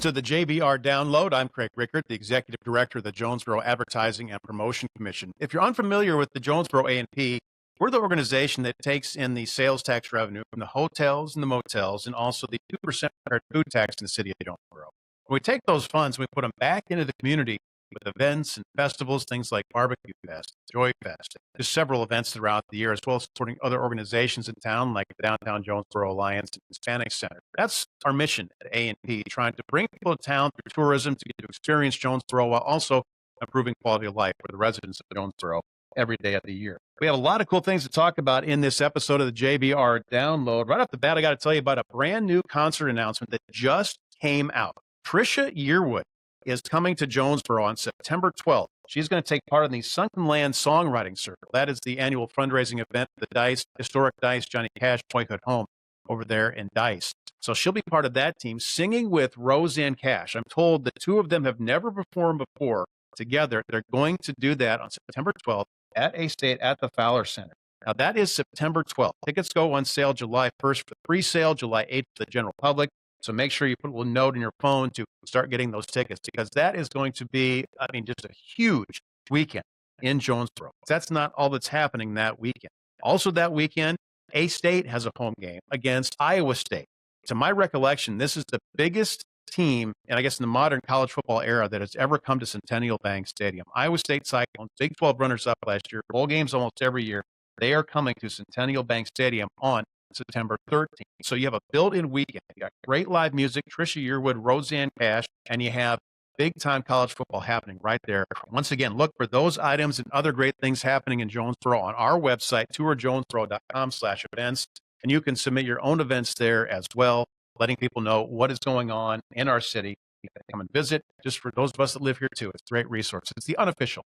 to the JBR Download. I'm Craig Rickert, the Executive Director of the Jonesboro Advertising and Promotion Commission. If you're unfamiliar with the Jonesboro A&P, we're the organization that takes in the sales tax revenue from the hotels and the motels and also the 2% food tax in the city of Jonesboro. When we take those funds, we put them back into the community with events and festivals, things like Barbecue Fest, Joy Fest. There's several events throughout the year, as well as supporting other organizations in town like the Downtown Jonesboro Alliance and Hispanic Center. That's our mission at A&P, trying to bring people to town through tourism to get to experience Jonesboro while also improving quality of life for the residents of Jonesboro every day of the year. We have a lot of cool things to talk about in this episode of the JBR Download. Right off the bat, I got to tell you about a brand new concert announcement that just came out. Trisha Yearwood is coming to Jonesboro on September 12th. She's going to take part in the Sunken Land Songwriting Circle. That is the annual fundraising event for the historic Dice Johnny Cash boyhood home over there in Dice. So she'll be part of that team, singing with Roseanne Cash. I'm told the two of them have never performed before together. They're going to do that on September 12th at A-State at the Fowler Center. Now, that is September 12th. Tickets go on sale July 1st for the pre-sale, July 8th for the general public. So make sure you put a little note in your phone to start getting those tickets, because that is going to be, just a huge weekend in Jonesboro. That's not all that's happening that weekend. Also that weekend, A-State has a home game against Iowa State. To my recollection, this is the biggest team, and I guess in the modern college football era, that has ever come to Centennial Bank Stadium. Iowa State Cyclones, Big 12 runners-up last year, bowl games almost every year. They are coming to Centennial Bank Stadium on September 13th. So you have a built-in weekend. You got great live music, Trisha Yearwood, Roseanne Cash, and you have big-time college football happening right there. Once again, look for those items and other great things happening in Jonesboro on our website, tourjonesboro.com/events, and you can submit your own events there as well, letting people know what is going on in our city. You can come and visit, just for those of us that live here too. It's a great resource. It's the official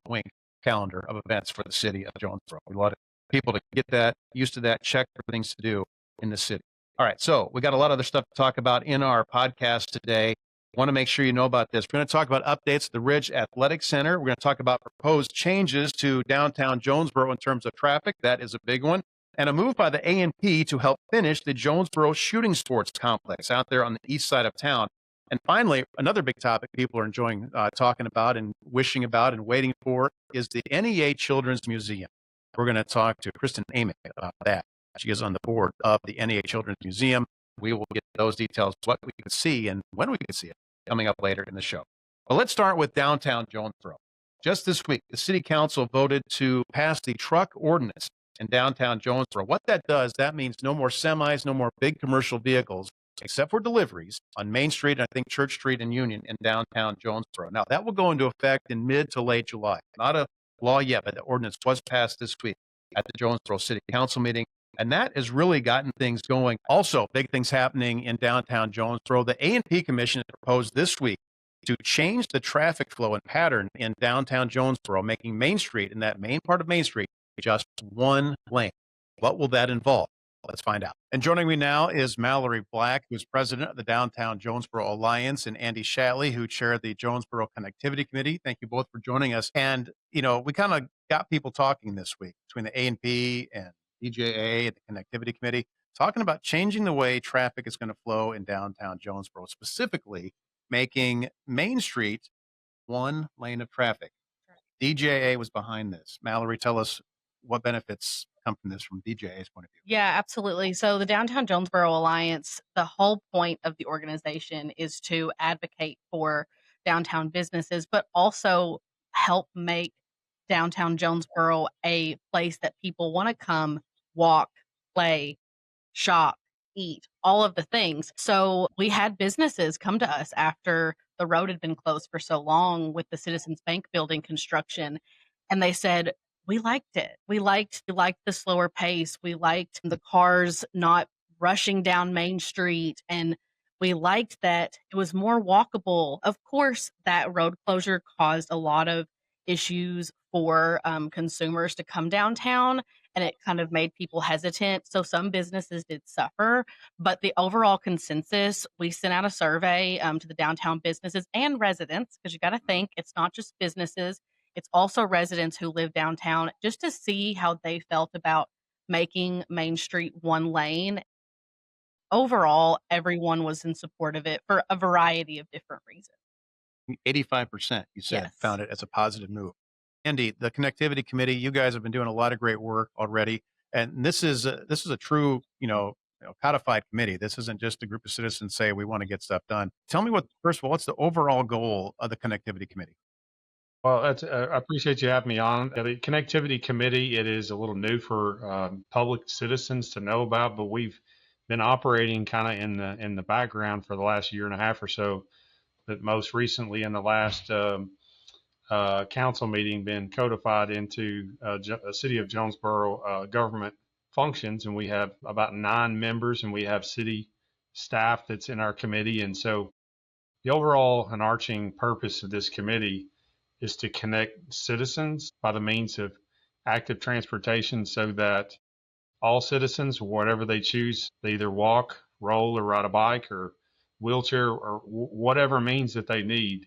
wing calendar of events for the city of Jonesboro. We love it. People to get that, used to that, check for things to do in the city. All right, so we got a lot of other stuff to talk about in our podcast today. Want to make sure you know about this. We're going to talk about updates to the Ridge Athletic Center. We're going to talk about proposed changes to downtown Jonesboro in terms of traffic. That is a big one. And a move by the A&P to help finish the Jonesboro Shooting Sports Complex out there on the east side of town. And finally, another big topic people are enjoying talking about and wishing about and waiting for is the NEA Children's Museum. We're going to talk to Kristen Amick about that. She is on the board of the NEA Children's Museum. We will get those details, what we can see and when we can see it, coming up later in the show. But let's start with downtown Jonesboro. Just this week, the city council voted to pass the truck ordinance in downtown Jonesboro. What that does, that means no more semis, no more big commercial vehicles, except for deliveries on Main Street, and I think Church Street and Union in downtown Jonesboro. Now, that will go into effect in mid to late July. Not a law yet, but the ordinance was passed this week at the Jonesboro City Council meeting, and that has really gotten things going. Also, big things happening in downtown Jonesboro. The A&P Commission proposed this week to change the traffic flow and pattern in downtown Jonesboro, making Main Street, in that main part of Main Street, just one lane. What will that involve? Let's find out. And joining me now is Mallory Black, who's president of the Downtown Jonesboro Alliance, and Andy Shatley, who chaired the Jonesboro Connectivity Committee. Thank you both for joining us. And, we kind of got people talking this week between the A&P and DJA and the Connectivity Committee, talking about changing the way traffic is going to flow in downtown Jonesboro, specifically making Main Street one lane of traffic. DJA was behind this. Mallory, tell us what benefits come from this from DJA's point of view. Yeah, absolutely. So the Downtown Jonesboro Alliance, the whole point of the organization is to advocate for downtown businesses, but also help make downtown Jonesboro a place that people want to come, walk, play, shop, eat, all of the things. So we had businesses come to us after the road had been closed for so long with the Citizens Bank building construction, and they said, we liked it. We liked the slower pace. We liked the cars not rushing down Main Street, and we liked that it was more walkable. Of course, that road closure caused a lot of issues for consumers to come downtown, and it kind of made people hesitant. So some businesses did suffer, but the overall consensus, we sent out a survey to the downtown businesses and residents, because you got to think it's not just businesses. It's also residents who live downtown, just to see how they felt about making Main Street one lane. overall, everyone was in support of it for a variety of different reasons. 85%, you said, Yes. found it as a positive move. Andy, the connectivity committee, you guys have been doing a lot of great work already, and this is a true, codified committee. This isn't just a group of citizens say we want to get stuff done. Tell me first of all, what's the overall goal of the connectivity committee? Well, I appreciate you having me on. The Connectivity Committee, it is a little new for public citizens to know about, but we've been operating kind of in the background for the last year and a half or so. But most recently, in the last council meeting, been codified into a City of Jonesboro government functions, and we have about 9 members, and we have city staff that's in our committee, and so the overall and arching purpose of this committee is to connect citizens by the means of active transportation so that all citizens, whatever they choose, they either walk, roll, or ride a bike or wheelchair or whatever means that they need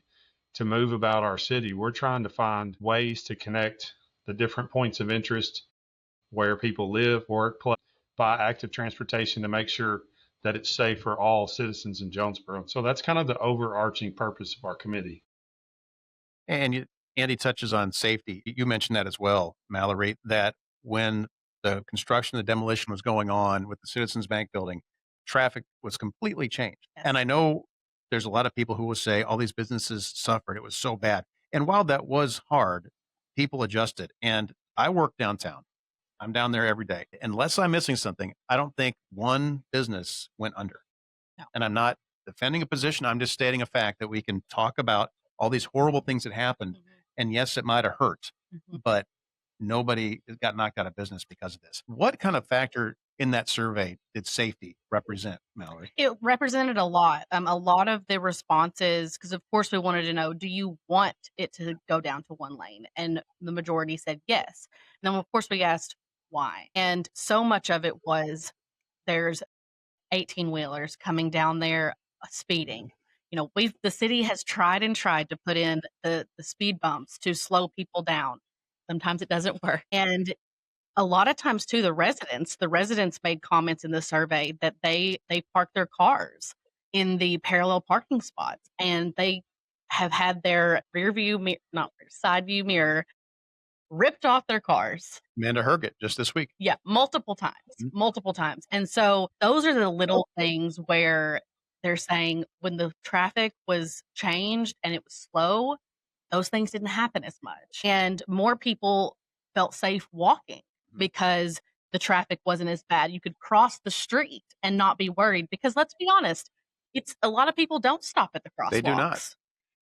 to move about our city. We're trying to find ways to connect the different points of interest where people live, work, play by active transportation to make sure that it's safe for all citizens in Jonesboro. So that's kind of the overarching purpose of our committee. And Andy touches on safety. You mentioned that as well, Mallory, that when the construction, the demolition was going on with the Citizens Bank building, traffic was completely changed. Yes. And I know there's a lot of people who will say all these businesses suffered. It was so bad. And while that was hard, people adjusted. And I work downtown. I'm down there every day. Unless I'm missing something, I don't think one business went under. No. And I'm not defending a position. I'm just stating a fact that we can talk about all these horrible things that happened. And yes, it might have hurt, but nobody got knocked out of business because of this. What kind of factor in that survey did safety represent, Mallory? It represented a lot. A lot of the responses, because of course we wanted to know, do you want it to go down to one lane? And the majority said yes. And then of course we asked why. And so much of it was there's 18 wheelers coming down there speeding. The city has tried and tried to put in the speed bumps to slow people down. Sometimes it doesn't work. And a lot of times too, the residents made comments in the survey that they park their cars in the parallel parking spots, and they have had their side view mirror ripped off their cars. Amanda Herget just this week. Yeah, multiple times. And so those are the little things where they're saying when the traffic was changed and it was slow, those things didn't happen as much. And more people felt safe walking because the traffic wasn't as bad. You could cross the street and not be worried because let's be honest, it's a lot of people don't stop at the crosswalks. They do not.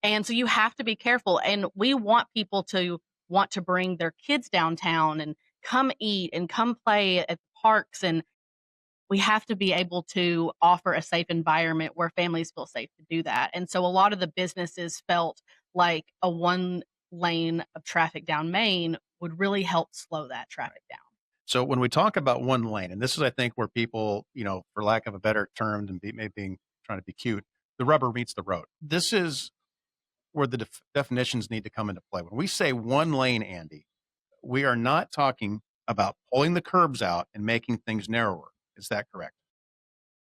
And so you have to be careful. And we want people to want to bring their kids downtown and come eat and come play at parks. And we have to be able to offer a safe environment where families feel safe to do that. And so a lot of the businesses felt like a one lane of traffic down Main would really help slow that traffic down. So when we talk about one lane, and this is, I think, where people, for lack of a better term than maybe trying to be cute, the rubber meets the road. This is where the definitions need to come into play. When we say one lane, Andy, we are not talking about pulling the curbs out and making things narrower. Is that correct?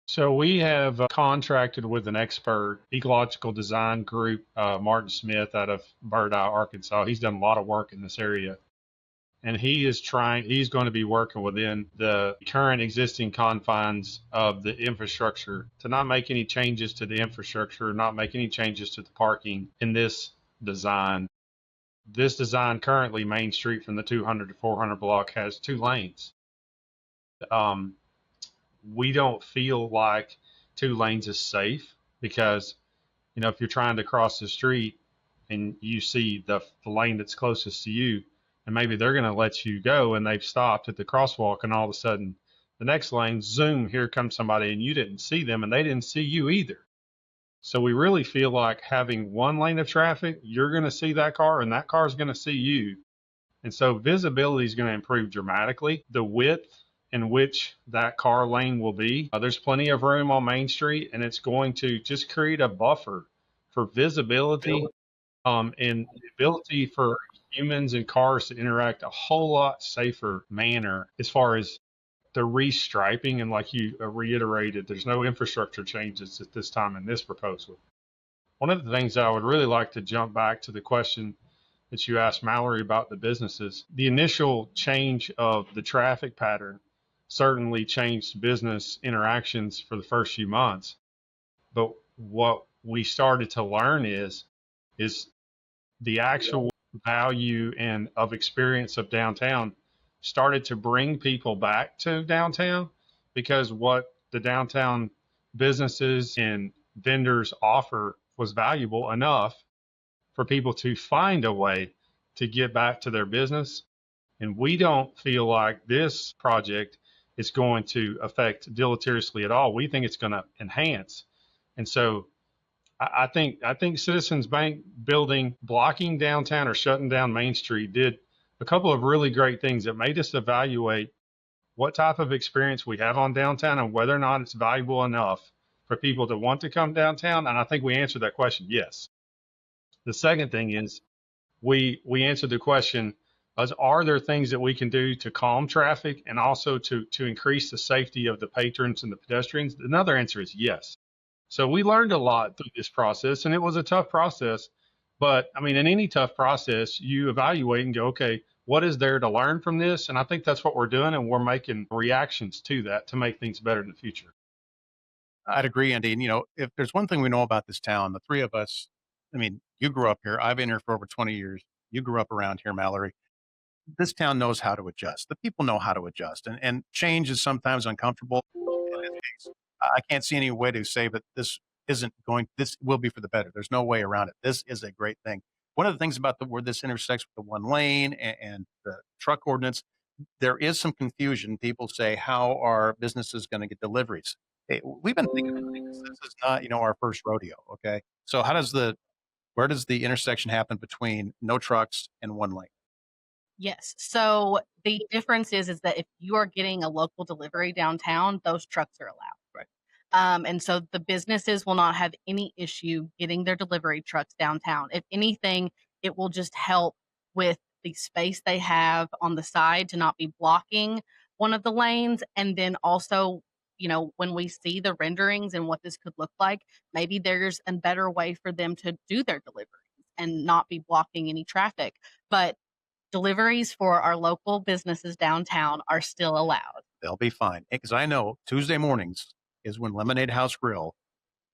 So we have contracted with an expert ecological design group, Martin Smith out of Bird Eye, Arkansas. He's done a lot of work in this area. And he's going to be working within the current existing confines of the infrastructure to not make any changes to the infrastructure, not make any changes to the parking in this design. This design currently, Main Street from the 200 to 400 block has 2 lanes. We don't feel like 2 lanes is safe because, if you're trying to cross the street and you see the lane that's closest to you, and maybe they're going to let you go and they've stopped at the crosswalk, and all of a sudden the next lane, zoom, here comes somebody, and you didn't see them and they didn't see you either. So we really feel like having one lane of traffic, you're going to see that car and that car is going to see you. And so visibility is going to improve dramatically. The width in which that car lane will be, there's plenty of room on Main Street, and it's going to just create a buffer for visibility and the ability for humans and cars to interact a whole lot safer manner as far as the restriping, and like you reiterated, there's no infrastructure changes at this time in this proposal. One of the things that I would really like to jump back to the question that you asked Mallory about the businesses, the initial change of the traffic pattern certainly changed business interactions for the first few months. But what we started to learn is the actual value and of experience of downtown started to bring people back to downtown, because what the downtown businesses and vendors offer was valuable enough for people to find a way to get back to their business. And we don't feel like this project is going to affect deleteriously at all. We think it's going to enhance. And so I think Citizens Bank building, blocking downtown or shutting down Main Street did a couple of really great things that made us evaluate what type of experience we have on downtown and whether or not it's valuable enough for people to want to come downtown. And I think we answered that question, yes. The second thing is we answered the question, are there things that we can do to calm traffic and also to increase the safety of the patrons and the pedestrians? Another answer is yes. So we learned a lot through this process, and it was a tough process. But I mean, in any tough process, you evaluate and go, okay, what is there to learn from this? And I think that's what we're doing, and we're making reactions to that to make things better in the future. I'd agree, Andy. And, if there's one thing we know about this town, the three of us, I mean, you grew up here. I've been here for over 20 years. You grew up around here, Mallory. This town knows how to adjust. The people know how to adjust. And change is sometimes uncomfortable. In this case, I can't see any way to say that this will be for the better. There's no way around it. This is a great thing. One of the things about where this intersects with the one lane and the truck ordinance, there is some confusion. People say, how are businesses going to get deliveries? Hey, we've been thinking about this. This is not, our first rodeo. Okay. So where does the intersection happen between no trucks and one lane? Yes. So the difference is that if you are getting a local delivery downtown, those trucks are allowed. Right. And so the businesses will not have any issue getting their delivery trucks downtown. If anything, it will just help with the space they have on the side to not be blocking one of the lanes. And then also, when we see the renderings and what this could look like, maybe there's a better way for them to do their deliveries and not be blocking any traffic. But deliveries for our local businesses downtown are still allowed. They'll be fine. Because I know Tuesday mornings is when Lemonade House Grill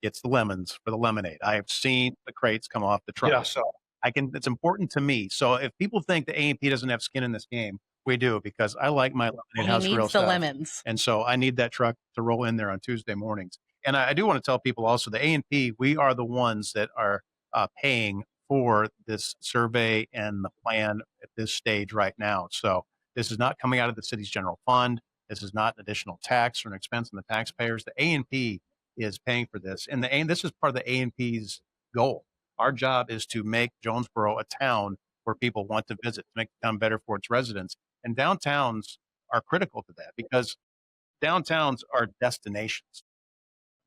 gets the lemons for the lemonade. I have seen the crates come off the truck. Yeah. So it's important to me. So if people think the A&P doesn't have skin in this game, we do, because I like my Lemonade House He Grill needs the stuff. lemons. And so I need that truck to roll in there on Tuesday mornings. And I do want to tell people also, the A&P, we are the ones that are paying for this survey and the plan at this stage right now. So this is not coming out of the city's general fund. This is not an additional tax or an expense on the taxpayers. The A&P is paying for this. And this is part of the A&P's goal. Our job is to make Jonesboro a town where people want to visit, to make the town better for its residents. And downtowns are critical to that, because downtowns are destinations.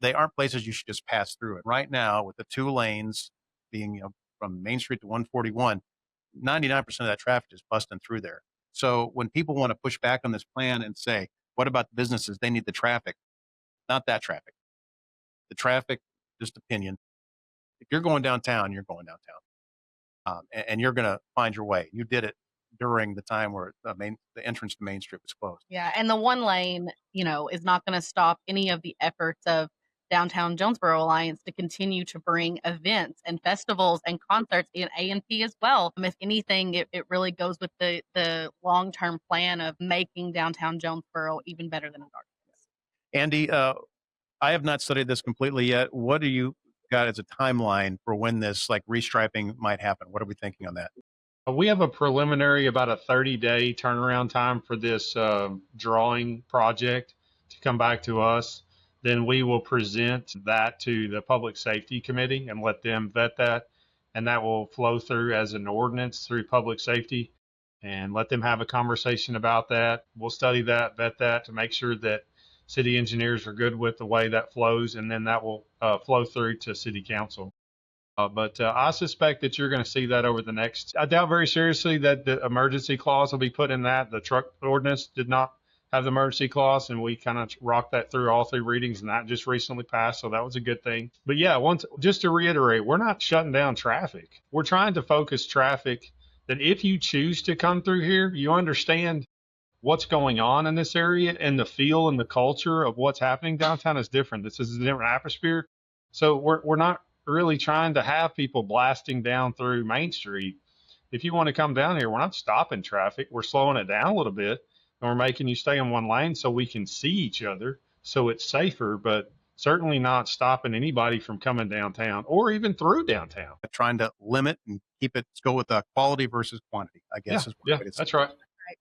They aren't places you should just pass through. And right now, with the two lanes being, from Main Street to 141, 99% of that traffic is busting through there. So when people want to push back on this plan and say, what about the businesses? They need the traffic. Not that traffic. The traffic, just opinion. If you're going downtown, you're going downtown. And you're going to find your way. You did it during the time where the entrance to Main Street was closed. Yeah, and the one lane, is not going to stop any of the efforts of Downtown Jonesboro Alliance to continue to bring events and festivals and concerts in A&P as well. If anything, it really goes with the long-term plan of making downtown Jonesboro even better than it already is. Andy, I have not studied this completely yet. What do you got as a timeline for when this restriping might happen? What are we thinking on that? We have a preliminary about a 30-day turnaround time for this drawing project to come back to us. Then we will present that to the Public Safety Committee and let them vet that. And that will flow through as an ordinance through Public Safety and let them have a conversation about that. We'll study that, vet that to make sure that city engineers are good with the way that flows. And then that will flow through to City Council. But I suspect that you're going to see that over the next. I doubt very seriously that the emergency clause will be put in that. The truck ordinance did not have the emergency clause, and we kind of rocked that through all 3 readings, and that just recently passed, so that was a good thing. But yeah, just to reiterate, we're not shutting down traffic. We're trying to focus traffic that if you choose to come through here, you understand what's going on in this area, and the feel and the culture of what's happening downtown is different. This is a different atmosphere. So we're not really trying to have people blasting down through Main Street. If you want to come down here, we're not stopping traffic. We're slowing it down a little bit, and we're making you stay in one lane so we can see each other, so it's safer, but certainly not stopping anybody from coming downtown or even through downtown. Trying to limit and keep it, go with quality versus quantity, I guess. Yeah, that's right.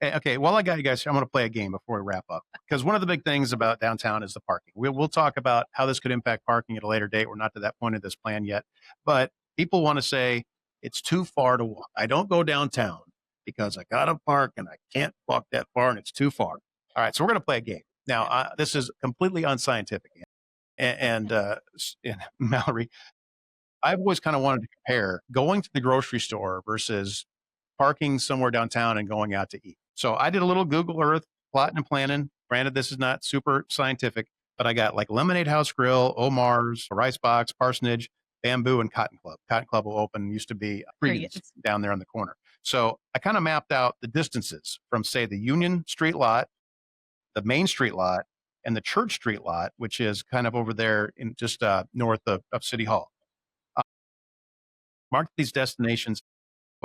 Okay, well, I got you guys. I'm going to play a game before we wrap up, because one of the big things about downtown is the parking. We'll talk about how this could impact parking at a later date. We're not to that point of this plan yet, but people want to say it's too far to walk. I don't go downtown because I got to park and I can't walk that far and it's too far. All right, so we're going to play a game. Now, this is completely unscientific. And Mallory, I've always kind of wanted to compare going to the grocery store versus parking somewhere downtown and going out to eat. So I did a little Google Earth plotting and planning. Granted, this is not super scientific, but I got like Lemonade House Grill, Omar's, Rice Box, Parsonage, Bamboo, and Cotton Club. Cotton Club will open, used to be Cregan's down there on the corner. So I kind of mapped out the distances from, say, the Union Street lot, the Main Street lot, and the Church Street lot, which is kind of over there in just north of City Hall. Marked these destinations.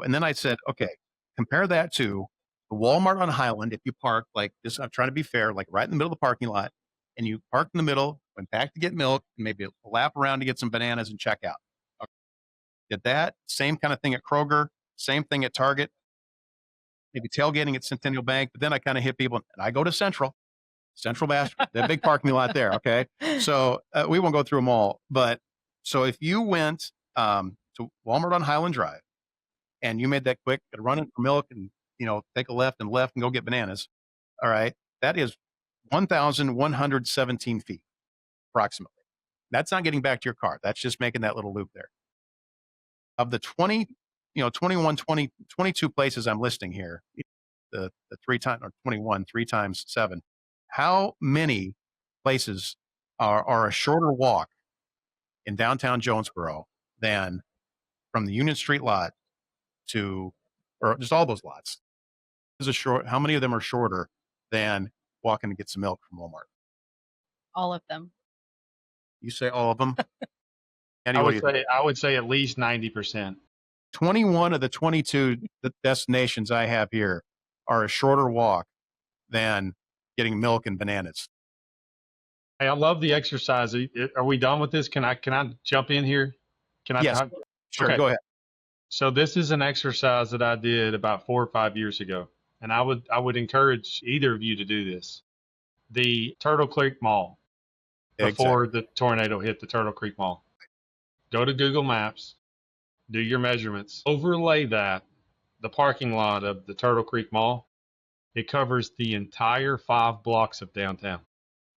And then I said, okay, compare that to the Walmart on Highland. If you park like this, I'm trying to be fair, like right in the middle of the parking lot, and you park in the middle, went back to get milk, and maybe a lap around to get some bananas and check out. Okay. Did that same kind of thing at Kroger, same thing at Target, maybe tailgating at Centennial Bank. But then I kind of hit people, and I go to Central Basket, that big parking lot there. Okay. So we won't go through them all. But so if you went to Walmart on Highland Drive, and you made that quick, run in for milk and, take a left and go get bananas. All right. That is 1,117 feet approximately. That's not getting back to your car. That's just making that little loop there. Of the 22 places I'm listing here, the 3 times, or 21, 3 times 7, how many places are a shorter walk in downtown Jonesboro than from the Union Street lot to, or just all those lots? How many of them are shorter than walking to get some milk from Walmart? All of them. You say all of them? I would say at least 90%. 21 of the 22 destinations I have here are a shorter walk than getting milk and bananas. Hey, I love the exercise. Are we done with this? Can I jump in here? Yes. Sure. Okay. Go ahead. So this is an exercise that I did about 4 or 5 years ago, and I would encourage either of you to do this. The Turtle Creek Mall, before the tornado hit the Turtle Creek Mall. Go to Google Maps, do your measurements, overlay the parking lot of the Turtle Creek Mall. It covers the entire 5 blocks of downtown.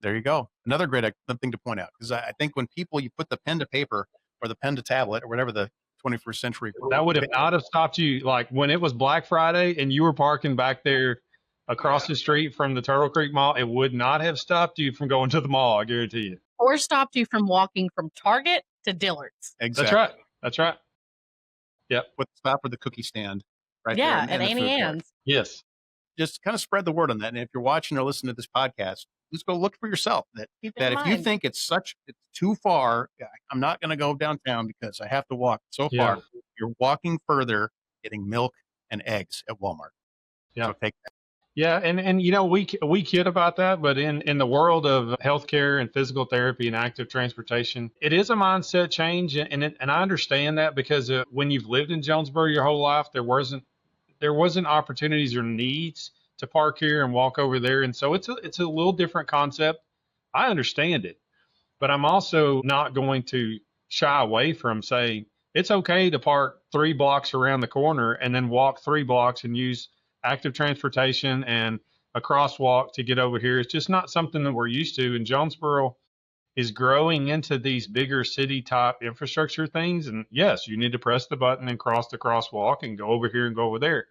There you go. Another great thing to point out, because I think when you put the pen to paper or the pen to tablet or whatever the 21st century. That would have not have stopped you. Like when it was Black Friday and you were parking back there across the street from the Turtle Creek Mall, it would not have stopped you from going to the mall. I guarantee you. Or stopped you from walking from Target to Dillard's. Exactly. That's right. Yep. With the stop for the cookie stand. Right. Yeah. There, at Annie Ann's. Yes. Just kind of spread the word on that. And if you're watching or listening to this podcast, just go look for yourself that if you think it's too far, I'm not going to go downtown because I have to walk so far. You're walking further, getting milk and eggs at Walmart. Yeah. So take that. Yeah. And we kid about that, but in the world of healthcare and physical therapy and active transportation, it is a mindset change. And I understand that because when you've lived in Jonesboro your whole life, there wasn't opportunities or needs to park here and walk over there. And so it's a little different concept. I understand it, but I'm also not going to shy away from saying it's okay to park 3 blocks around the corner and then walk 3 blocks and use active transportation and a crosswalk to get over here. It's just not something that we're used to. And Jonesboro is growing into these bigger city type infrastructure things. And yes, you need to press the button and cross the crosswalk and go over here and go over there.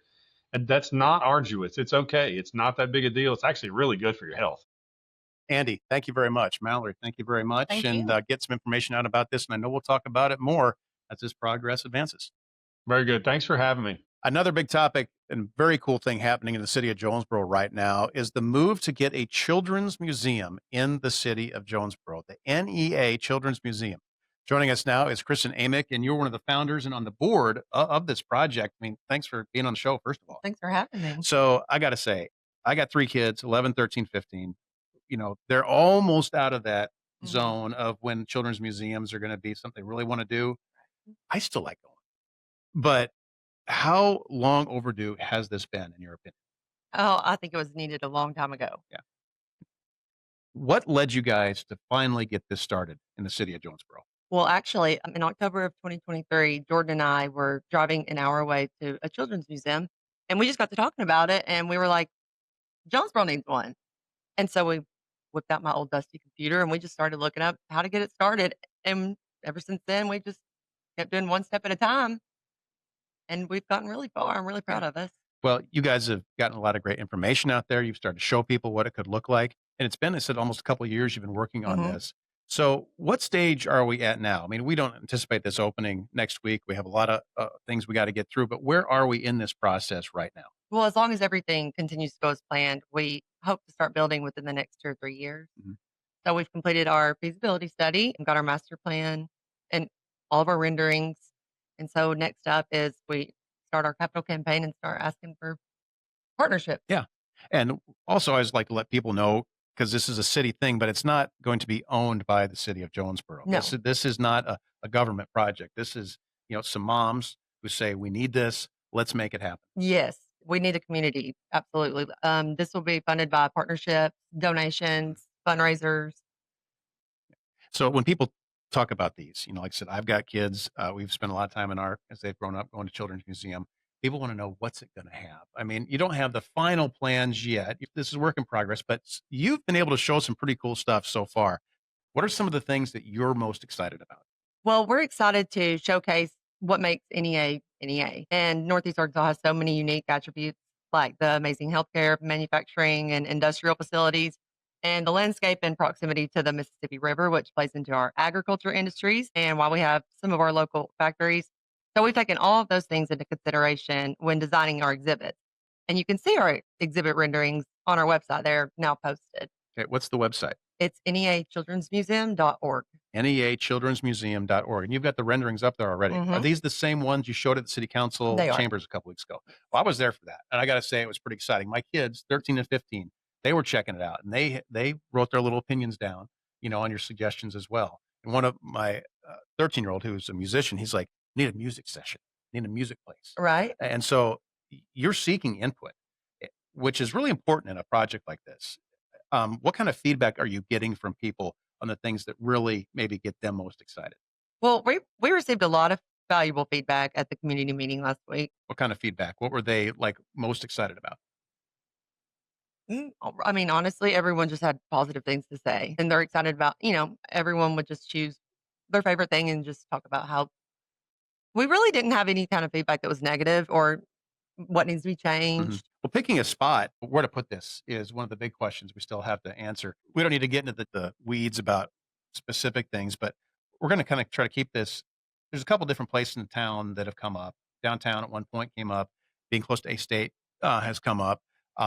And that's not arduous. It's okay. It's not that big a deal. It's actually really good for your health. Andy, thank you very much. Mallory, thank you very much. Thank And you. get some information out about this. And I know we'll talk about it more as this progress advances. Very good. Thanks for having me. Another big topic and very cool thing happening in the city of Jonesboro right now is the move to get a children's museum in the city of Jonesboro, the NEA Children's Museum. Joining us now is Kristen Amick, and you're one of the founders and on the board of this project. I mean, thanks for being on the show, first of all. Thanks for having me. So I got to say, I got 3 kids, 11, 13, 15. You know, they're almost out of that zone of when children's museums are going to be something they really want to do. I still like going. But how long overdue has this been, in your opinion? Oh, I think it was needed a long time ago. Yeah. What led you guys to finally get this started in the city of Jonesboro? Well, actually, in October of 2023, Jordan and I were driving an hour away to a children's museum, and we just got to talking about it, and we were like, Jonesboro needs one. And so we whipped out my old dusty computer, and we just started looking up how to get it started. And ever since then, we just kept doing one step at a time, and we've gotten really far. I'm really proud of us. Well, you guys have gotten a lot of great information out there. You've started to show people what it could look like. And it's been, I said, almost a couple of years you've been working on this. So what stage are we at now? I mean, we don't anticipate this opening next week. We have a lot of things we got to get through, but where are we in this process right now? Well, as long as everything continues to go as planned, we hope to start building within the next 2 or 3 years. So we've completed our feasibility study and got our master plan and all of our renderings. And so next up is we start our capital campaign and start asking for partnerships. Yeah. And also, I always like to let people know, because this is a city thing, but it's not going to be owned by the city of Jonesboro. No. This is not a government project. This is, some moms who say, we need this. Let's make it happen. Yes, we need a community. Absolutely. This will be funded by partnerships, donations, fundraisers. So when people talk about these, like I said, I've got kids. We've spent a lot of time as they've grown up, going to Children's Museum. People want to know, what's it going to have? I mean, you don't have the final plans yet. This is work in progress, but you've been able to show some pretty cool stuff so far. What are some of the things that you're most excited about? Well, we're excited to showcase what makes NEA NEA. And Northeast Arkansas has so many unique attributes like the amazing healthcare, manufacturing, and industrial facilities, and the landscape and proximity to the Mississippi River, which plays into our agriculture industries, and while we have some of our local factories. So we've taken all of those things into consideration when designing our exhibits. And you can see our exhibit renderings on our website. They're now posted. Okay, what's the website? It's neachildrensmuseum.org. neachildrensmuseum.org. And you've got the renderings up there already. Are these the same ones you showed at the city council They are. chambers a couple weeks ago? Well, I was there for that. And I got to say, it was pretty exciting. My kids, 13 and 15, they were checking it out, and they wrote their little opinions down, on your suggestions as well. And one of my 13-year-old, who's a musician, he's like, need a music session, need a music place. Right. And so you're seeking input, which is really important in a project like this. What kind of feedback are you getting from people on the things that really maybe get them most excited? Well, we received a lot of valuable feedback at the community meeting last week. What kind of feedback? What were they most excited about? I mean, honestly, everyone just had positive things to say, and they're excited about, everyone would just choose their favorite thing and just talk about how we really didn't have any kind of feedback that was negative or what needs to be changed. Well, picking a spot where to put this is one of the big questions we still have to answer. We don't need to get into the weeds about specific things, but we're going to kind of try to keep this. There's a couple different places in the town that have come up. Downtown at one point came up. Being close to A State has come up.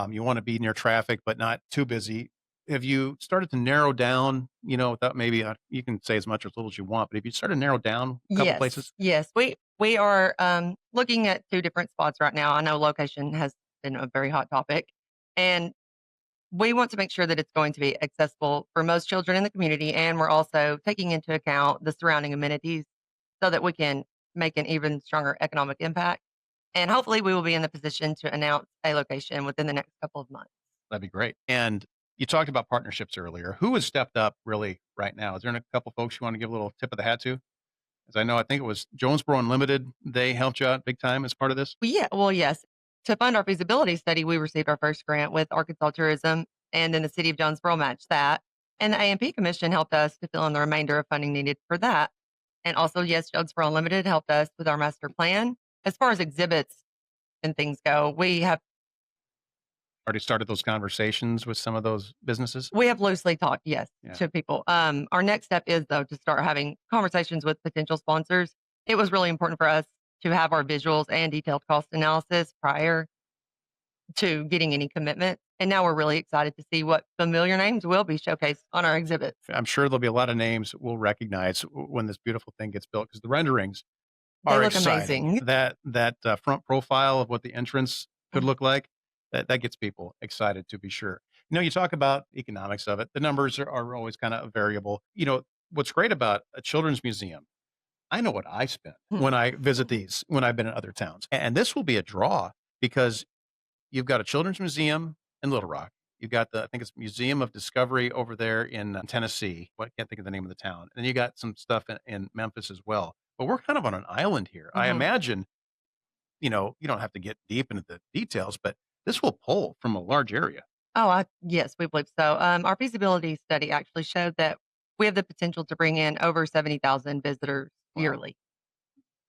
You want to be near traffic, but not too busy. Have you started to narrow down, without maybe, you can say as much or as little as you want, but if you started to narrow down a couple places? Yes. We are looking at 2 different spots right now. I know location has been a very hot topic, and we want to make sure that it's going to be accessible for most children in the community. And we're also taking into account the surrounding amenities so that we can make an even stronger economic impact. And hopefully we will be in the position to announce a location within the next couple of months. That'd be great. And you talked about partnerships earlier. Who has stepped up really right now? Is there a couple folks you want to give a little tip of the hat to? As I know, I think it was Jonesboro Unlimited. They helped you out big time as part of this. Well, yes. To fund our feasibility study, we received our first grant with Arkansas Tourism, and then the city of Jonesboro matched that. And the A&P Commission helped us to fill in the remainder of funding needed for that. And also, yes, Jonesboro Unlimited helped us with our master plan. As far as exhibits, and things go. Already started those conversations with some of those businesses? We have loosely talked, yes, Yeah. to people. Our next step is, though, to start having conversations with potential sponsors. It was really important for us to have our visuals and detailed cost analysis prior to getting any commitment. And now we're really excited to see what familiar names will be showcased on our exhibits. I'm sure there'll be a lot of names we'll recognize when this beautiful thing gets built because the renderings They are look exciting. amazing. That front profile of what the entrance could Mm. look like, that gets people excited to be sure. You talk about economics of it. The numbers are always kind of a variable. What's great about a children's museum, I know what I spend when I visit these, when I've been in other towns. And this will be a draw because you've got a children's museum in Little Rock. You've got I think it's Museum of Discovery over there in Tennessee. I can't think of the name of the town. And then you got some stuff in Memphis as well. But we're kind of on an island here. I imagine, you don't have to get deep into the details, but this will pull from a large area. Oh, yes, we believe so. Our feasibility study actually showed that we have the potential to bring in over 70,000 visitors Wow. yearly.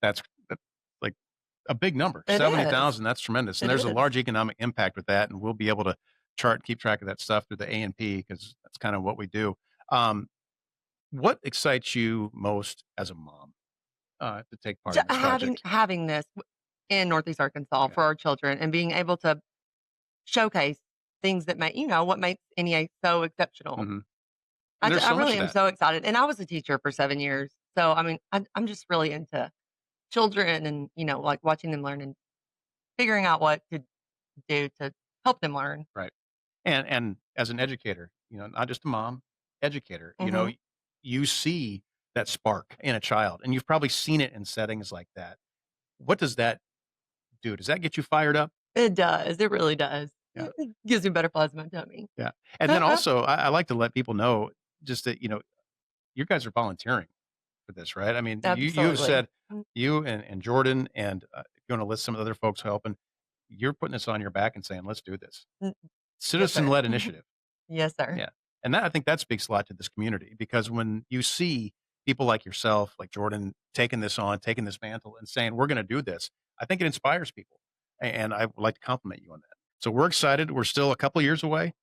That's like a big number. It 70,000, that's tremendous. And It there's a is. large economic impact with that. And we'll be able to keep track of that stuff through the A&P because that's kind of what we do. What excites you most as a mom to take part in this project? Having this in Northeast Arkansas Yeah. for our children and being able to showcase things that what makes NEA so exceptional. Mhm. I, And there's I so much really of am that. so excited. And I was a teacher for 7 years. So, I'm just really into children and, like watching them learn and figuring out what to do to help them learn. Right. And as an educator, not just a mom, educator, Mhm. you see that spark in a child, and you've probably seen it in settings like that. What does that do? Does that get you fired up? It does. It really does. Yeah. It gives me butterflies in my tummy. Yeah. And then also, I like to let people know just that, you guys are volunteering for this, right? I mean, you have Absolutely. said, you and Jordan, and if you want to list some of the other folks helping, you're putting this on your back and saying, let's do this. Mm, Citizen-led initiative. Yes, sir. Yeah. And I think that speaks a lot to this community because when you see people like yourself, like Jordan, taking this on, taking this mantle and saying, we're going to do this, I think it inspires people. And I would like to compliment you on that. So we're excited. We're still a couple of years away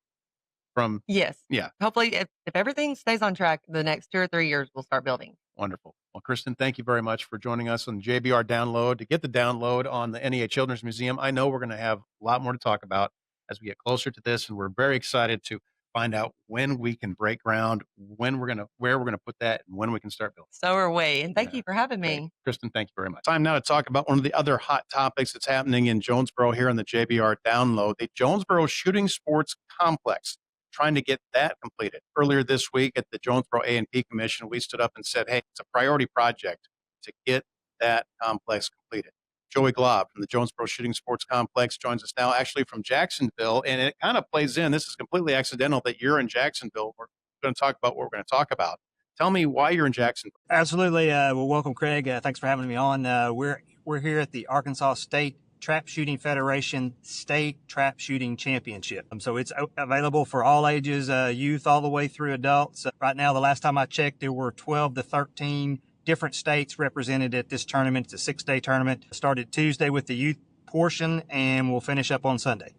from, Yes. yeah, Hopefully, if everything stays on track, the next 2 or 3 years, we'll start building. wonderful. Well, Kristen, thank you very much for joining us on JBR Download. To get the download on the NEA Children's Museum, I know we're going to have a lot more to talk about as we get closer to this, and we're very excited to find out when we can break ground, where we're going to put that, and when we can start building. So are we. And thank Yeah. you for having Great. me. Kristen, thank you very much. Time now to talk about one of the other hot topics that's happening in Jonesboro here on the JBR Download, the Jonesboro Shooting Sports Complex. Trying to get that completed. Earlier this week at the Jonesboro A&P Commission, we stood up and said, hey, it's a priority project to get that complex completed. Joey Glob from the Jonesboro Shooting Sports Complex joins us now, actually from Jacksonville, and it kind of plays in. This is completely accidental that you're in Jacksonville. We're going to talk about what we're going to talk about. Tell me why you're in Jacksonville. Absolutely. Well, welcome, Craig. Thanks for having me on. We're here at the Arkansas State Trap Shooting Federation State Trap Shooting Championship. So it's available for all ages, youth all the way through adults. Right now, the last time I checked, there were 12 to 13 different states represented at this tournament. It's a 6-day tournament. Started Tuesday with the youth portion, and we'll finish up on Sunday.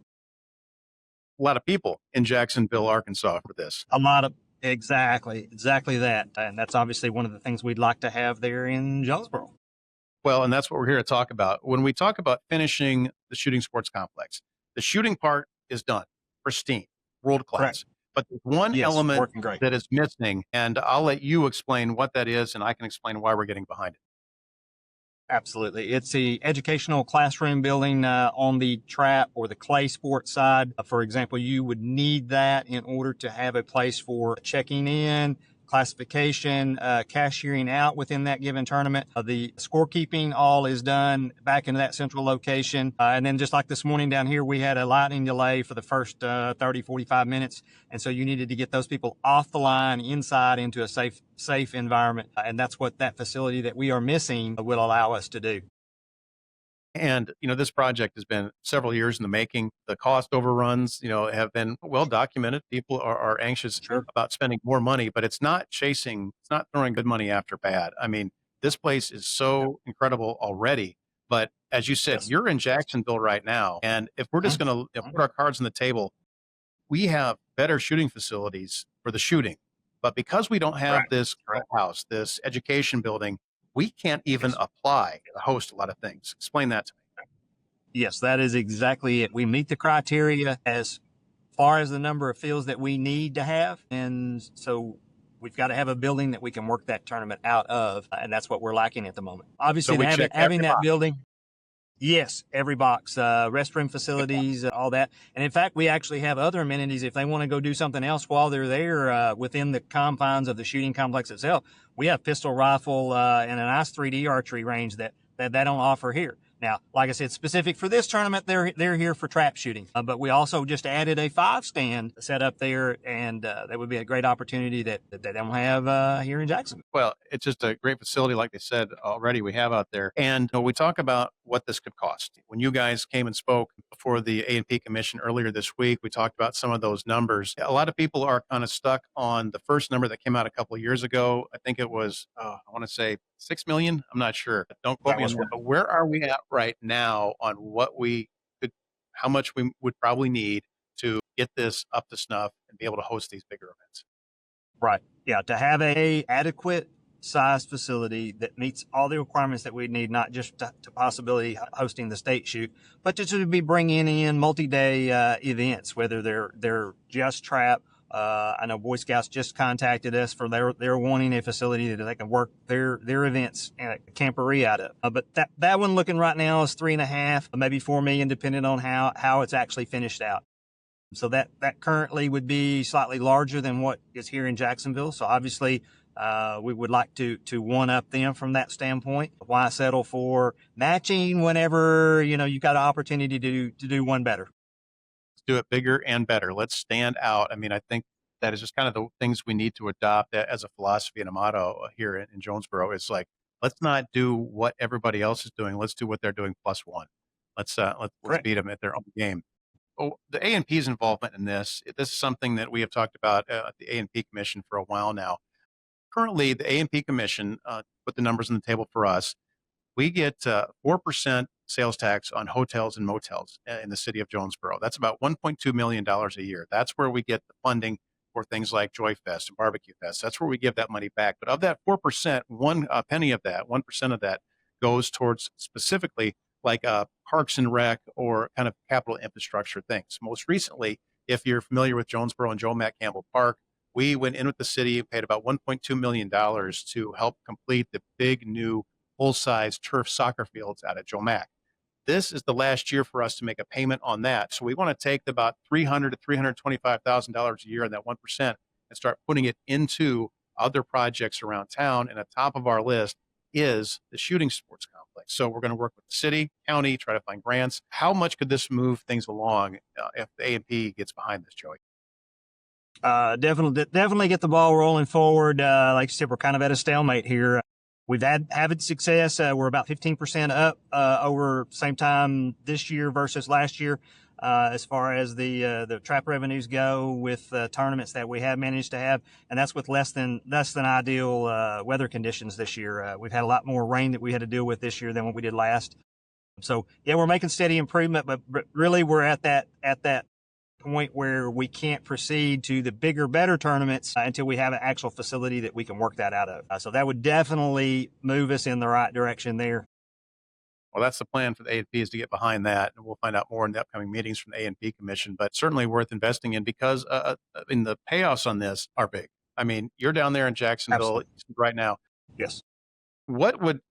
A lot of people in Jacksonville, Arkansas for this. A lot of exactly that. And that's obviously one of the things we'd like to have there in Jonesboro. Well, and that's what we're here to talk about. When we talk about finishing the shooting sports complex, the shooting part is done, pristine, world class. Correct. But there's one element working great. that is missing, and I'll let you explain what that is, and I can explain why we're getting behind it. Absolutely. It's the educational classroom building on the trap or the clay sport side. For example, you would need that in order to have a place for checking in, classification, cashiering out within that given tournament. The scorekeeping all is done back into that central location. And then just like this morning down here, we had a lightning delay for the first 30, 45 minutes. And so you needed to get those people off the line inside into a safe environment. And that's what that facility that we are missing will allow us to do. And, this project has been several years in the making. The cost overruns, have been well documented. People are anxious about spending more money, but it's not throwing good money after bad. I mean, this place is so incredible already, but as you said, Yes. you're in Jacksonville right now. And if we're just going to put our cards on the table, we have better shooting facilities for the shooting. But because we don't have this house, this education building, we can't even apply to host a lot of things. Explain that to me. Yes, that is exactly it. We meet the criteria as far as the number of fields that we need to have. And so we've got to have a building that we can work that tournament out of. And that's what we're lacking at the moment. Obviously, So we check having every that box. building. Yes, every box, restroom facilities, all that. And in fact, we actually have other amenities if they want to go do something else while they're there within the confines of the shooting complex itself. We have pistol, rifle, and a nice 3D archery range that they don't offer here. Now, like I said, specific for this tournament, they're here for trap shooting. But we also just added a 5-stand set up there, and that would be a great opportunity that they don't have here in Jacksonville. Well, it's just a great facility, like they said already, we have out there. And we talk about what this could cost. When you guys came and spoke before the A&P Commission earlier this week, we talked about some of those numbers. A lot of people are kind of stuck on the first number that came out a couple of years ago. I think it was, I want to say 6 million. I'm not sure. Don't quote me on that. But where are we at right now on what we could, how much we would probably need to get this up to snuff and be able to host these bigger events? Right. Yeah. To have a adequate sized facility that meets all the requirements that we need, not just to possibility hosting the state shoot, but to be bringing in multi-day events, whether they're just trap. I know Boy Scouts just contacted us for they're wanting a facility that they can work their events and a camporee out of. But that one looking right now is 3.5, maybe 4 million, depending on how it's actually finished out. So that currently would be slightly larger than what is here in Jacksonville. So obviously, we would like to one up them from that standpoint. Why settle for matching whenever you've got an opportunity to do one better? Let's do it bigger and better. Let's stand out. I mean, I think that is just kind of the things we need to adopt as a philosophy and a motto here in Jonesboro. It's like, let's not do what everybody else is doing. Let's do what they're doing plus one. Let's beat them at their own game. Oh, the A&P's involvement in this is something that we have talked about at the A&P Commission for a while now. Currently, the A&P Commission put the numbers on the table for us. We get 4% sales tax on hotels and motels in the city of Jonesboro. That's about $1.2 million a year. That's where we get the funding for things like Joy Fest and Barbecue Fest. That's where we give that money back. But of that 4%, one penny of that, 1% of that goes towards specifically like parks and rec or kind of capital infrastructure things. Most recently, if you're familiar with Jonesboro and Joe Matt Campbell Park, we went in with the city and paid about $1.2 million to help complete the big new full-size turf soccer fields out at Joe Mack. This is the last year for us to make a payment on that. So we want to take about $300,000 to $325,000 a year on that 1% and start putting it into other projects around town. And at the top of our list is the shooting sports complex. So we're going to work with the city, county, try to find grants. How much could this move things along if the A&P gets behind this, Joey? Definitely get the ball rolling forward. Like you said, we're kind of at a stalemate here. We've had success. We're about 15% up over same time this year versus last year, as far as the trap revenues go with tournaments that we have managed to have, and that's with less than ideal weather conditions this year. We've had a lot more rain that we had to deal with this year than what we did last. So yeah, we're making steady improvement, but really we're at that point where we can't proceed to the bigger, better tournaments until we have an actual facility that we can work that out of. So that would definitely move us in the right direction there. Well, that's the plan for the A&P is to get behind that, and we'll find out more in the upcoming meetings from the A&P Commission, but certainly worth investing in because the payoffs on this are big. I mean, you're down there in Jacksonville Absolutely. right now. Yes. What would,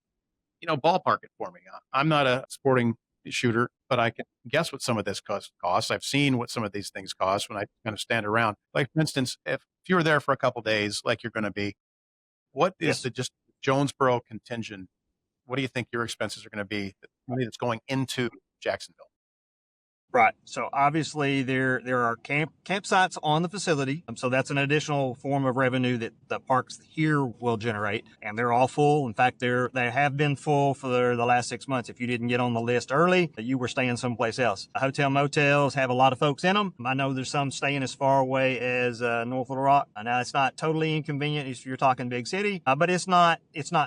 ballpark it for me? I'm not a sporting shooter, but I can guess what some of this costs. I've seen what some of these things cost when I kind of stand around. Like, for instance, if you were there for a couple of days, like you're going to be, what is the just Jonesboro contingent? What do you think your expenses are going to be? The money that's going into Jacksonville. Right. So obviously there are campsites on the facility. So that's an additional form of revenue that the parks here will generate. And they're all full. In fact, they have been full for the last 6 months. If you didn't get on the list early, you were staying someplace else. Hotel motels have a lot of folks in them. I know there's some staying as far away as North Little Rock. Now it's not totally inconvenient if you're talking big city, but it's not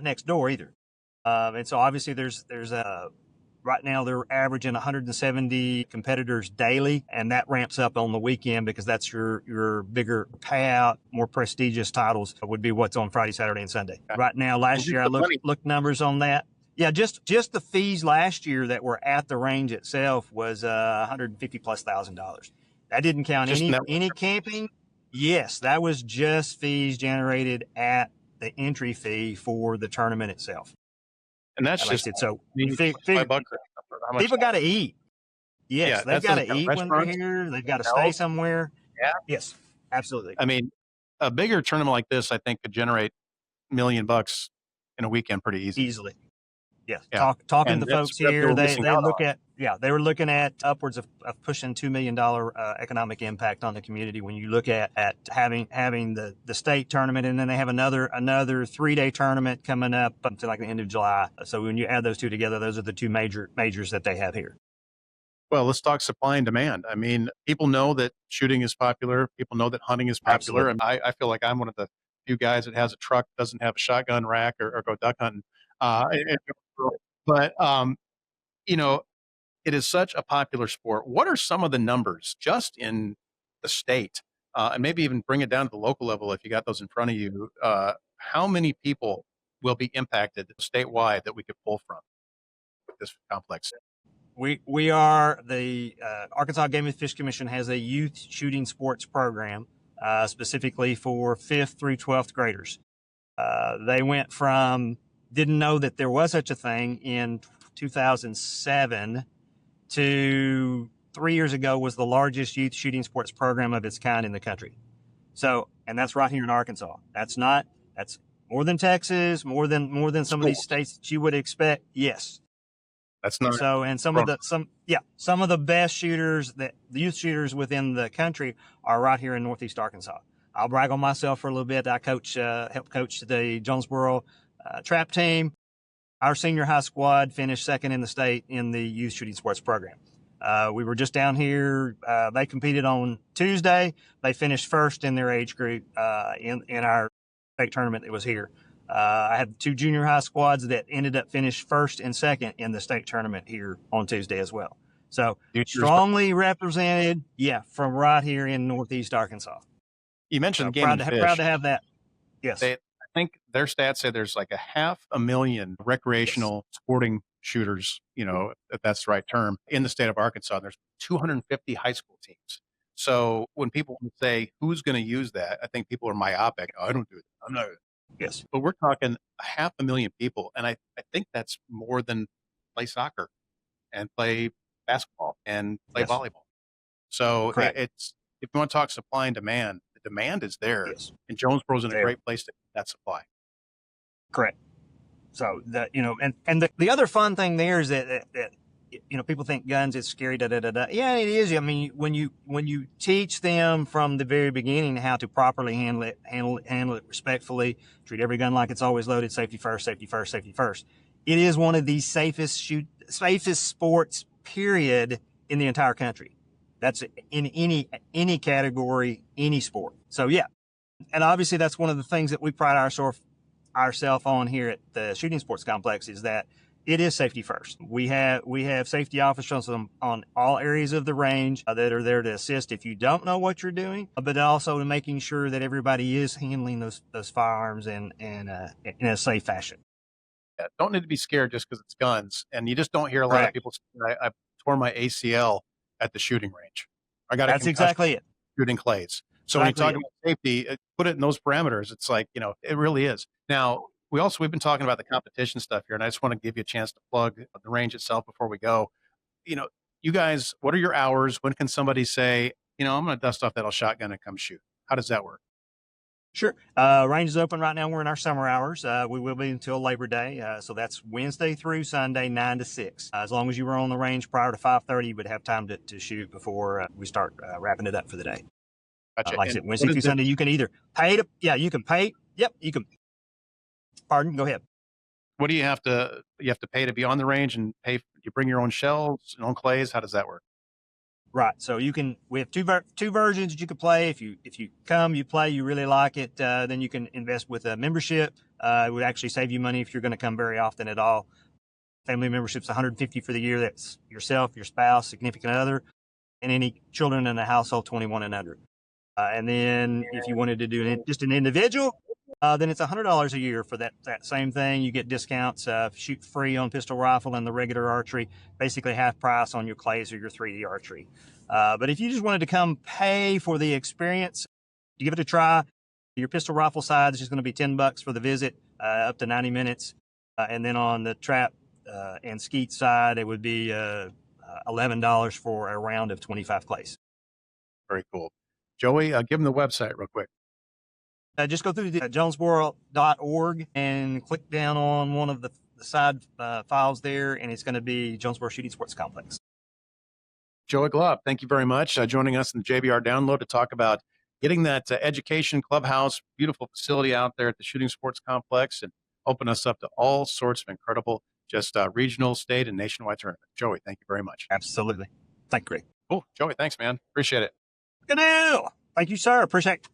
next door either. And so obviously there's Right now, they're averaging 170 competitors daily, and that ramps up on the weekend because that's your bigger payout, more prestigious titles would be what's on Friday, Saturday, and Sunday. Right now, last year I looked numbers on that. Yeah, just the fees last year that were at the range itself was $150,000+. That didn't count any camping. Yes, that was just fees generated at the entry fee for the tournament itself. And that's like just so. $5. People got to eat. Yes, Yeah, they've got to eat when they're here. They've got to stay somewhere. Yeah. Yes, absolutely. I mean, a bigger tournament like this, I think, could generate $1 million in a weekend pretty easily. Yes. Yeah. Talking to folks here, they look at they were looking at upwards of pushing $2 million economic impact on the community when you look at having the state tournament, and then they have another 3-day tournament coming up until like the end of July. So when you add those two together, those are the two majors that they have here. Well, let's talk supply and demand. I mean, people know that shooting is popular. People know that hunting is popular. And I feel like I'm one of the few guys that has a truck, doesn't have a shotgun rack or go duck hunting. But, you know, it is such a popular sport. What are some of the numbers just in the state? And maybe even bring it down to the local level if you got those in front of you. How many people will be impacted statewide that we could pull from with this complex? We are the Arkansas Game and Fish Commission has a youth shooting sports program specifically for 5th through 12th graders. They went from didn't know that there was such a thing in 2007 to 3 years ago was the largest youth shooting sports program of its kind in the country. So, and that's right here in Arkansas. That's more than Texas, more than some of these states that you would expect. Yes. That's not so, and some of the best shooters the youth shooters within the country are right here in Northeast Arkansas. I'll brag on myself for a little bit. I help coach the Jonesboro trap team. Our senior high squad finished second in the state in the youth shooting sports program. We were just down here. They competed on Tuesday. They finished first in their age group in our state tournament that was here. I had 2 junior high squads that ended up finished first and second in the state tournament here on Tuesday as well. So strongly represented, from right here in Northeast Arkansas. You mentioned Game and Fish. Proud to have that. Yes. I think their stats say there's like 500,000 recreational sporting shooters, if that's the right term, in the state of Arkansas. There's 250 high school teams. So when people say, who's going to use that? I think people are myopic. Oh, I don't do it. I'm not. Yes. But we're talking 500,000 people. And I think that's more than play soccer and play basketball and play volleyball. So it's, if you want to talk supply and demand, the demand is there. Yes. And Jonesboro's in a great place to get that supply. Correct. So and the other fun thing there is that people think guns, it's scary, Yeah, it is. I mean, when you teach them from the very beginning how to properly handle it respectfully, treat every gun like it's always loaded, safety first, safety first, safety first. It is one of the safest sports, period, in the entire country. That's in any category, any sport. So yeah. And obviously that's one of the things that we pride ourselves on here at the Shooting Sports Complex is that it is safety first. We have safety officers on all areas of the range that are there to assist if you don't know what you're doing, but also to making sure that everybody is handling those firearms in a safe fashion. Yeah, don't need to be scared just because it's guns. And you just don't hear a lot of people say, I tore my ACL at the shooting range. I got That's exactly it. Shooting clays. So when you talk about safety, put it in those parameters. It's like, it really is. Now, we've been talking about the competition stuff here, and I just want to give you a chance to plug the range itself before we go. You guys, what are your hours? When can somebody say, I'm going to dust off that old shotgun and come shoot? How does that work? Sure. Range is open right now. We're in our summer hours. We will be until Labor Day. So that's Wednesday through Sunday, 9 to 6. As long as you were on the range prior to 5:30, you would have time to shoot before we start wrapping it up for the day. Gotcha. Like I said, Wednesday through Sunday, you can either pay to, you can pay. Yep, you can. Pardon, go ahead. What do you have to pay to be on the range and pay? You bring your own shells and own clays. How does that work? Right. So we have two versions that you can play. If you come, you play, you really like it, then you can invest with a membership. It would actually save you money if you're going to come very often at all. Family membership's $150 for the year. That's yourself, your spouse, significant other, and any children in the household 21 and under. And then if you wanted to do just an individual, then it's $100 a year for that same thing. You get discounts, shoot free on pistol rifle and the regular archery, basically half price on your clays or your 3D archery. But if you just wanted to come pay for the experience, give it a try. Your pistol rifle side is just going to be $10 for the visit, up to 90 minutes. And then on the trap and skeet side, it would be $11 for a round of 25 clays. Very cool. Joey, give them the website real quick. Just go through the jonesboro.org and click down on one of the side files there, and it's going to be Jonesboro Shooting Sports Complex. Joey Glob, thank you very much joining us in the JBR Download to talk about getting that education clubhouse, beautiful facility out there at the Shooting Sports Complex, and open us up to all sorts of incredible, just regional, state, and nationwide tournaments. Joey, thank you very much. Absolutely. Thank you, Greg. Cool. Joey, thanks, man. Appreciate it. Good deal. Thank you, sir. Appreciate it.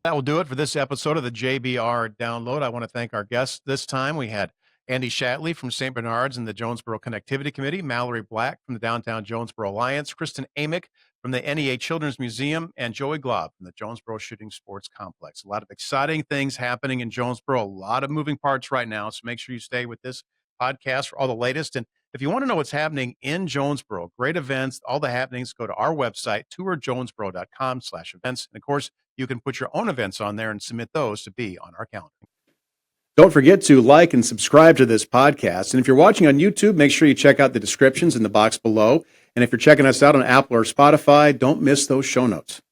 That will do it for this episode of the JBR Download. I want to thank our guests this time. We had Andy Shatley from St. Bernard's and the Jonesboro Connectivity Committee, Mallory Black from the Downtown Jonesboro Alliance, Kristen Amick from the NEA Children's Museum, and Joey Glob from the Jonesboro Shooting Sports Complex. A lot of exciting things happening in Jonesboro, a lot of moving parts right now, so make sure you stay with this podcast for all the latest. And if you want to know what's happening in Jonesboro, great events, all the happenings, go to our website, tourjonesboro.com/events. And of course, you can put your own events on there and submit those to be on our calendar. Don't forget to like and subscribe to this podcast. And if you're watching on YouTube, make sure you check out the descriptions in the box below. And if you're checking us out on Apple or Spotify, don't miss those show notes.